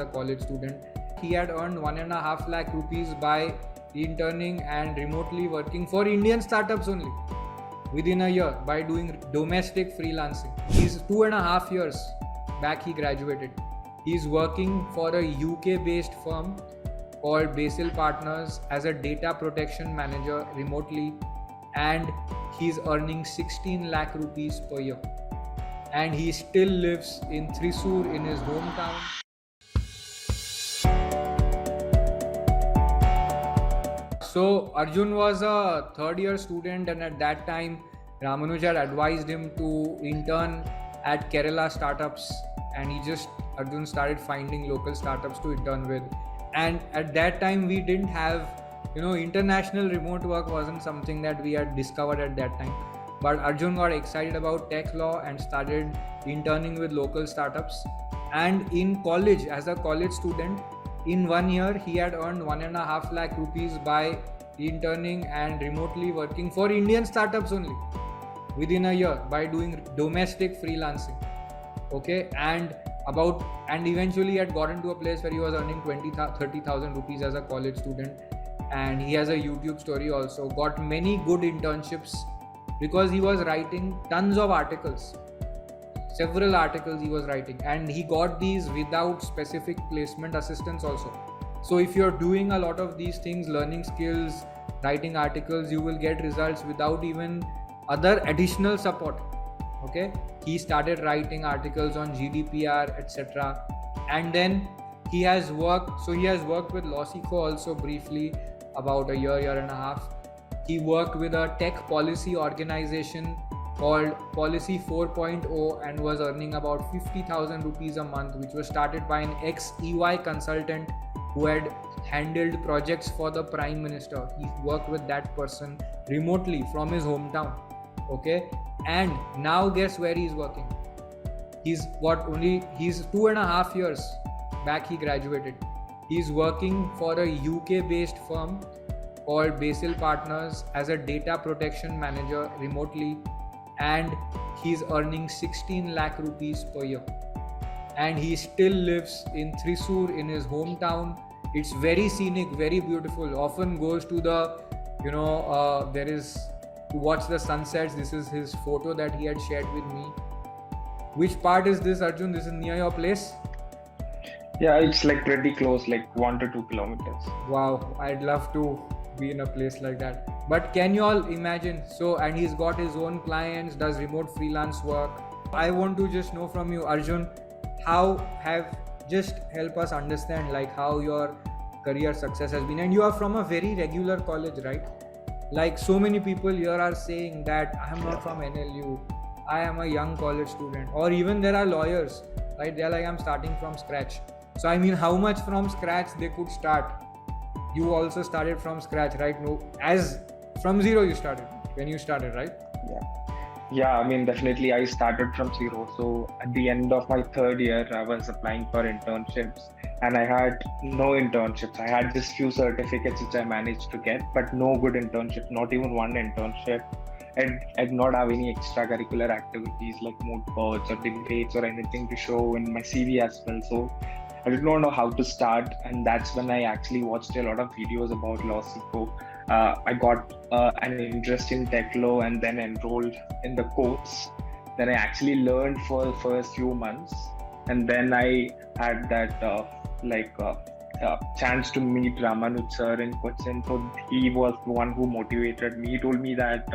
a college student. He had earned 1.5 lakh rupees by interning and remotely working for Indian startups only within a year by doing domestic freelancing. He's 2.5 years back he graduated. He's working for a UK based firm called Basil Partners as a data protection manager remotely, and he's earning 16 lakh rupees per year. And he still lives in Thrissur in his hometown. So Arjun was a third year student, and at that time Ramanuj had advised him to intern at Kerala startups, and Arjun started finding local startups to intern with. And at that time we didn't have, international remote work wasn't something that we had discovered at that time. But Arjun got excited about tech law and started interning with local startups. And in college, as a college student, in 1 year, he had earned 1.5 lakh rupees by interning and remotely working for Indian startups only within a year by doing domestic freelancing. Okay, and eventually had gotten to a place where he was earning 30,000 rupees as a college student. And he has a YouTube story also. Got many good internships because he was writing tons of articles. Several articles he was writing, and he got these without specific placement assistance also. So if you're doing a lot of these things, learning skills, writing articles, you will get results without even other additional support. Okay, he started writing articles on GDPR, etc. And then he has worked with LawSikho also briefly, about a year and a half. He worked with a tech policy organization called Policy 4.0 and was earning about 50,000 rupees a month, which was started by an ex-EY consultant who had handled projects for the Prime Minister. He worked with that person remotely from his hometown. Okay, and now guess where he's working? He's 2.5 years back he graduated. He's working for a UK based firm called Basil Partners as a data protection manager remotely, and he's earning 16 lakh rupees per year. And he still lives in Thrissur in his hometown. It's very scenic, very beautiful. Often goes to the, to watch the sunsets. This is his photo that he had shared with me. Which part is this, Arjun? This is near your place? Yeah, it's like pretty close, like 1 to 2 kilometers. Wow, I'd love to be in a place like that. But can you all imagine? So, and he's got his own clients, does remote freelance work. I want to just know from you, Arjun, just help us understand like how your career success has been. And you are from a very regular college, right? Like so many people here are saying that I am not from NLU, I am a young college student, or even there are lawyers, right? They're like, I'm starting from scratch. So I mean, how much from scratch they could start? You also started from scratch, right? No, as from zero you started when you started, right? Yeah, I mean, definitely I started from zero. So at the end of my third year, I was applying for internships and I had no internships. I had just few certificates which I managed to get, but no good internship, not even one internship. I did not have any extracurricular activities like moot courts or debates or anything to show in my CV as well. So I did not know how to start, and that's when I actually watched a lot of videos about LawSikho. I got an interest in tech law and then enrolled in the course. Then I actually learned for the first few months, and then I had that chance to meet Ramanuj sir in Cochin. So he was the one who motivated me. He told me that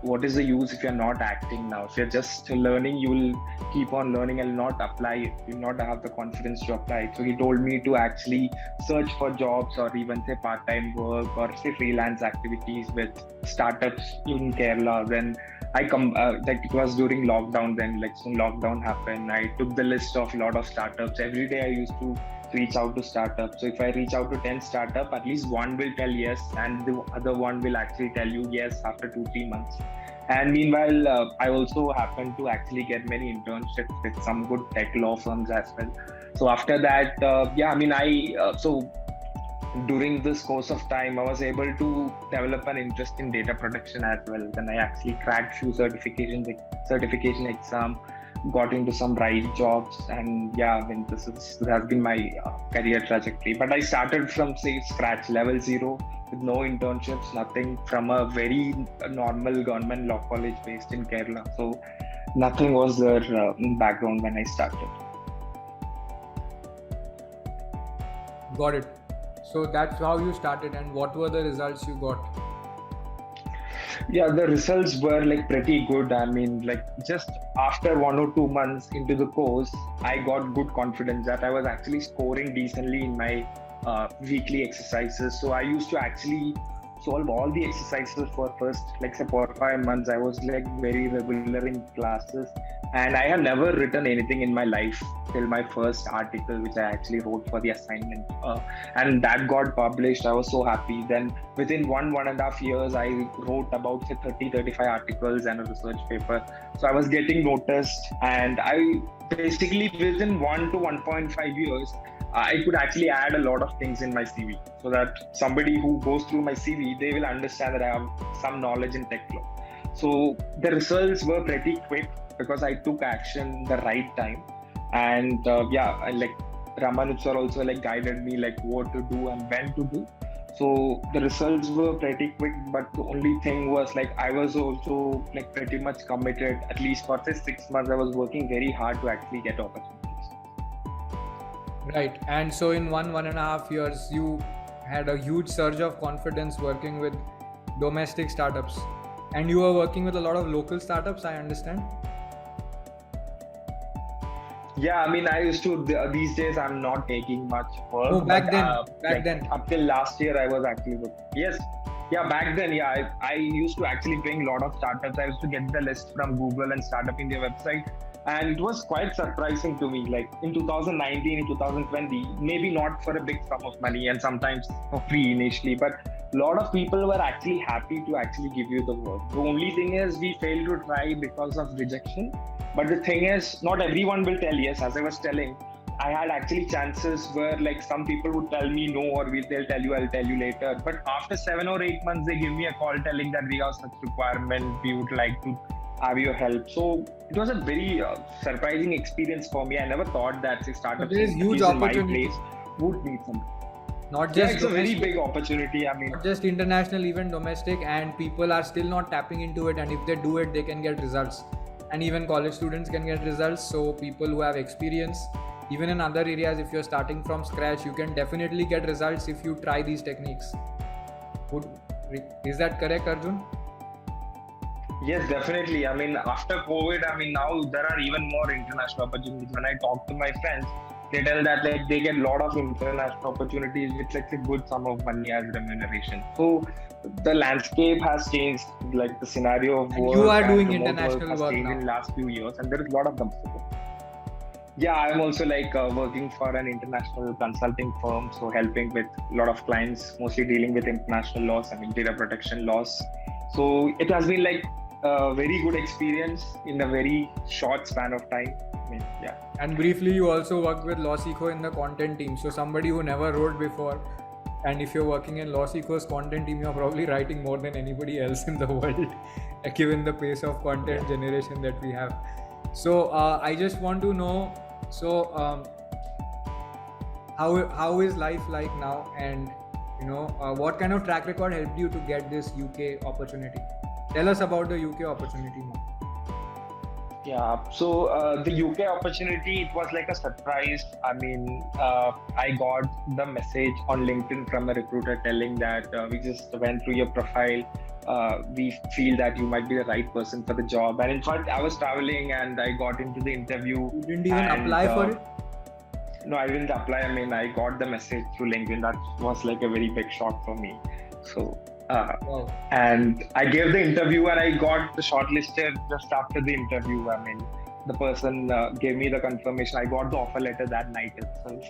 what is the use if you're not acting now? If you're just learning, you will keep on learning and not apply it. You will not have the confidence to apply it. So he told me to actually search for jobs or even say part-time work or say freelance activities with startups in Kerala. Then it was during lockdown then, soon lockdown happened. I took the list of a lot of startups. Every day I used to reach out to startups. So if I reach out to 10 startups, at least one will tell yes, and the other one will actually tell you yes after 2-3 months. And meanwhile, I also happened to actually get many internships with some good tech law firms as well. So after that, during this course of time, I was able to develop an interest in data protection as well. Then I actually cracked few certification exam. got into some right jobs, and yeah, I mean this has been my career trajectory. But I started from say scratch, level zero, with no internships, nothing, from a very normal government law college based in Kerala. So nothing was there in background when I started. Got it. So that's how you started, and what were the results you got? Yeah, the results were like pretty good. I mean, like just after 1 or 2 months into the course, I got good confidence that I was actually scoring decently in my weekly exercises. So I used to actually solve all the exercises for first like say 4 or 5 months. I was like very regular in classes, and I have never written anything in my life till my first article, which I actually wrote for the assignment, and that got published. I was so happy. Then within 1.5 years, I wrote about say 30-35 articles and a research paper. So I was getting noticed, and I basically within 1 to 1.5 years, I could actually add a lot of things in my CV, so that somebody who goes through my CV, they will understand that I have some knowledge in tech law. So the results were pretty quick because I took action the right time, and I, like Ramanuj sir also like guided me like what to do and when to do. So the results were pretty quick, but the only thing was like I was also like pretty much committed. At least for say 6 months, I was working very hard to actually get opportunities. Right. And so in 1.5 years, you had a huge surge of confidence working with domestic startups. And you were working with a lot of local startups, I understand. Yeah, I mean, I used to, these days I'm not taking much work. Oh, back but, then. Then. Up till last year, I was actually working. Yes. Yeah, back then, yeah, I used to actually bring a lot of startups. I used to get the list from Google and start up in their website. And it was quite surprising to me. Like in 2019, in 2020, maybe not for a big sum of money and sometimes for free initially, but a lot of people were actually happy to actually give you the work. The only thing is we failed to try because of rejection. But the thing is, not everyone will tell yes. As I was telling, I had actually chances where like some people would tell me no, or they'll tell you, I'll tell you later. But after 7 or 8 months, they give me a call telling that we have such requirement, we would like to have your help. So it was a very surprising experience for me. I never thought that startups there is huge in my opportunity. place would need some. Not just It's a very big opportunity. I mean, not just international, even domestic, and people are still not tapping into it. And if they do it, they can get results. And even college students can get results. So people who have experience, even in other areas, if you're starting from scratch, you can definitely get results if you try these techniques. Is that correct, Arjun? yes, definitely. I mean, after COVID, I mean, now there are even more international opportunities. When I talk to my friends, they tell that like they get a lot of international opportunities with like a good sum of money as remuneration. So the landscape has changed, like the scenario of work. You are doing remote international work changed now. in last few years, and there is a lot of them. Yeah, I'm also like working for an international consulting firm, so helping with a lot of clients, mostly dealing with international laws, I mean data protection laws. So it has been like a very good experience in a very short span of time. I mean, yeah. And briefly, you also worked with LawSikho in the content team. So somebody who never wrote before, and if you're working in LawSikho's content team, you're probably writing more than anybody else in the world, given the pace of content generation that we have. So I just want to know, so how is life like now, and what kind of track record helped you to get this UK opportunity? Tell us about the UK opportunity more. Yeah, so the UK opportunity, it was like a surprise. I mean, I got the message on LinkedIn from a recruiter telling that we just went through your profile. We feel that you might be the right person for the job. And in fact, I was traveling and I got into the interview. You didn't even apply for it? No, I didn't apply. I mean, I got the message through LinkedIn. That was like a very big shock for me. So, wow. And I gave the interview and I got shortlisted just after the interview. I mean, the person gave me the confirmation. I got the offer letter that night itself.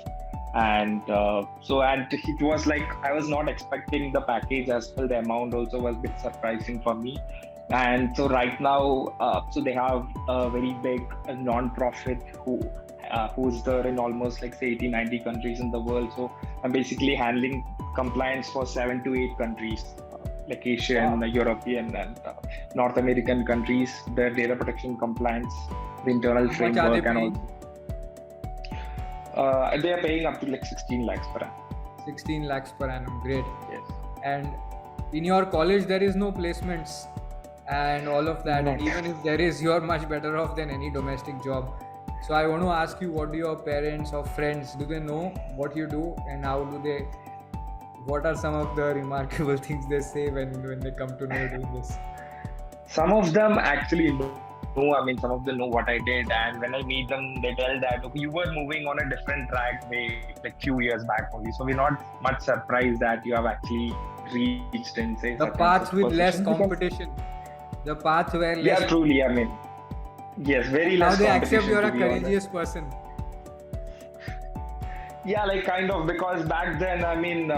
And it was like, I was not expecting the package as well. The amount also was a bit surprising for me. And so right now, so they have a very big non-profit who's there in almost like say 80-90 countries in the world. So I'm basically handling compliance for 7 to 8 countries, like Asian, European and North American countries, their data protection compliance. the internal How much are they framework, and paying? also they are paying up to like 16 lakhs per annum. 16 lakhs per annum. Great. Yes. And in your college, there is no placements and all of that. And No. even if there is, you're much better off than any domestic job. So I want to ask you, what do your parents or friends, do they know what you do, and how do they, what are some of the remarkable things they say when they come to know you doing this? Some of them actually know. I mean, some of them know what I did, and when I meet them, they tell that, okay, you were moving on a different track way like few years back only. So we're not much surprised that you have actually reached in say The such and path such with less position, because- competition. The path where Yeah, less. truly. I mean, yes, very Now less they accept competition, you're a to be honest. courageous person. Yeah, like kind of, because back then, I mean,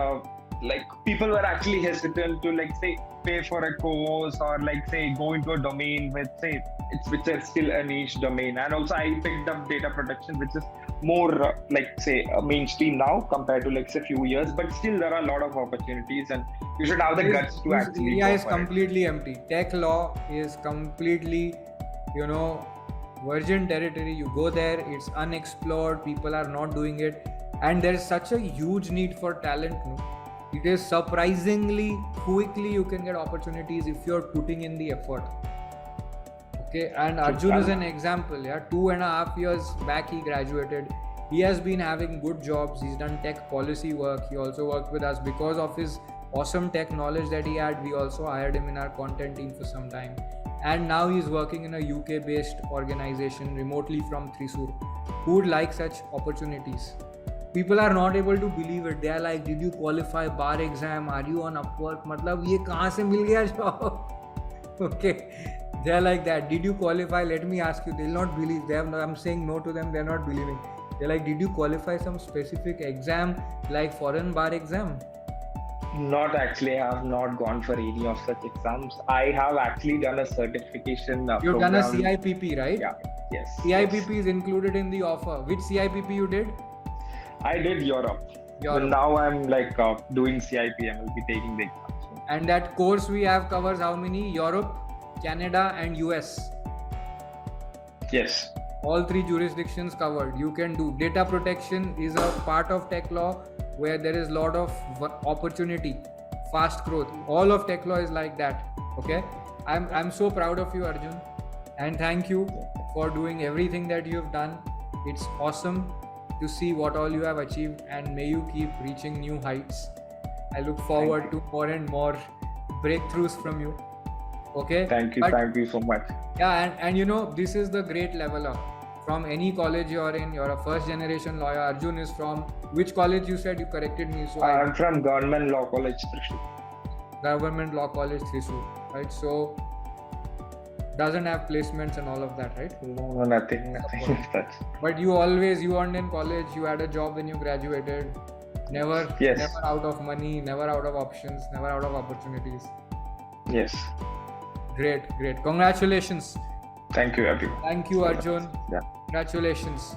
like people were actually hesitant to like say pay for a course or like say go into a domain with say which is still a niche domain. And also I picked up data protection, which is more like say mainstream now compared to like say few years, but still there are a lot of opportunities, and you should have the guts to This actually area go is for it. completely empty. Tech law is completely, virgin territory. You go there, it's unexplored, people are not doing it, and there is such a huge need for talent. No? It is surprisingly quickly you can get opportunities if you're putting in the effort. Okay, and Arjun is an example. Yeah, 2.5 years back he graduated. He has been having good jobs. He's done tech policy work. He also worked with us because of his awesome tech knowledge that he had. We also hired him in our content team for some time, and now he's working in a UK-based organization remotely from Thrissur. Who would like such opportunities? People are not able to believe it. They are like, did you qualify bar exam? Are you on Upwork? मतलब ये कहाँ से मिल गया job? Okay, they are like that. Did you qualify? Let me ask you. They'll not believe. I'm saying no to them. They're not believing. They're like, did you qualify some specific exam like foreign bar exam? Not actually. I have not gone for any of such exams. I have actually done a certification You've program. done a CIPP, right? Yeah. Yes. CIPP yes. is included in the offer. Which CIPP you did? I did Europe. Europe. But now I'm like doing CIP. I will be taking the exam. And that course we have covers how many? Europe, Canada and US. Yes. All three jurisdictions covered. You can do. Data protection is a part of tech law where there is a lot of opportunity, fast growth. All of tech law is like that. Okay, I'm so proud of you, Arjun, and thank you for doing everything that you've done. It's awesome to see what all you have achieved, and may you keep reaching new heights. I look forward to more and more breakthroughs from you. Okay, Thank you. But Thank you so much. yeah, and this is the great level up. From any college you're in, you're a first generation lawyer. Arjun is from which college? You said, you corrected me. So I'm from Government Law College, Thrissur. Government Law College, Thrissur, right? So doesn't have placements and all of that, right? No, nothing like that. But you earned in college, you had a job when you graduated. Never out of money, never out of options, never out of opportunities. Yes. Great. Congratulations. Thank you, everyone. Thank you, Arjun. Yeah. Congratulations.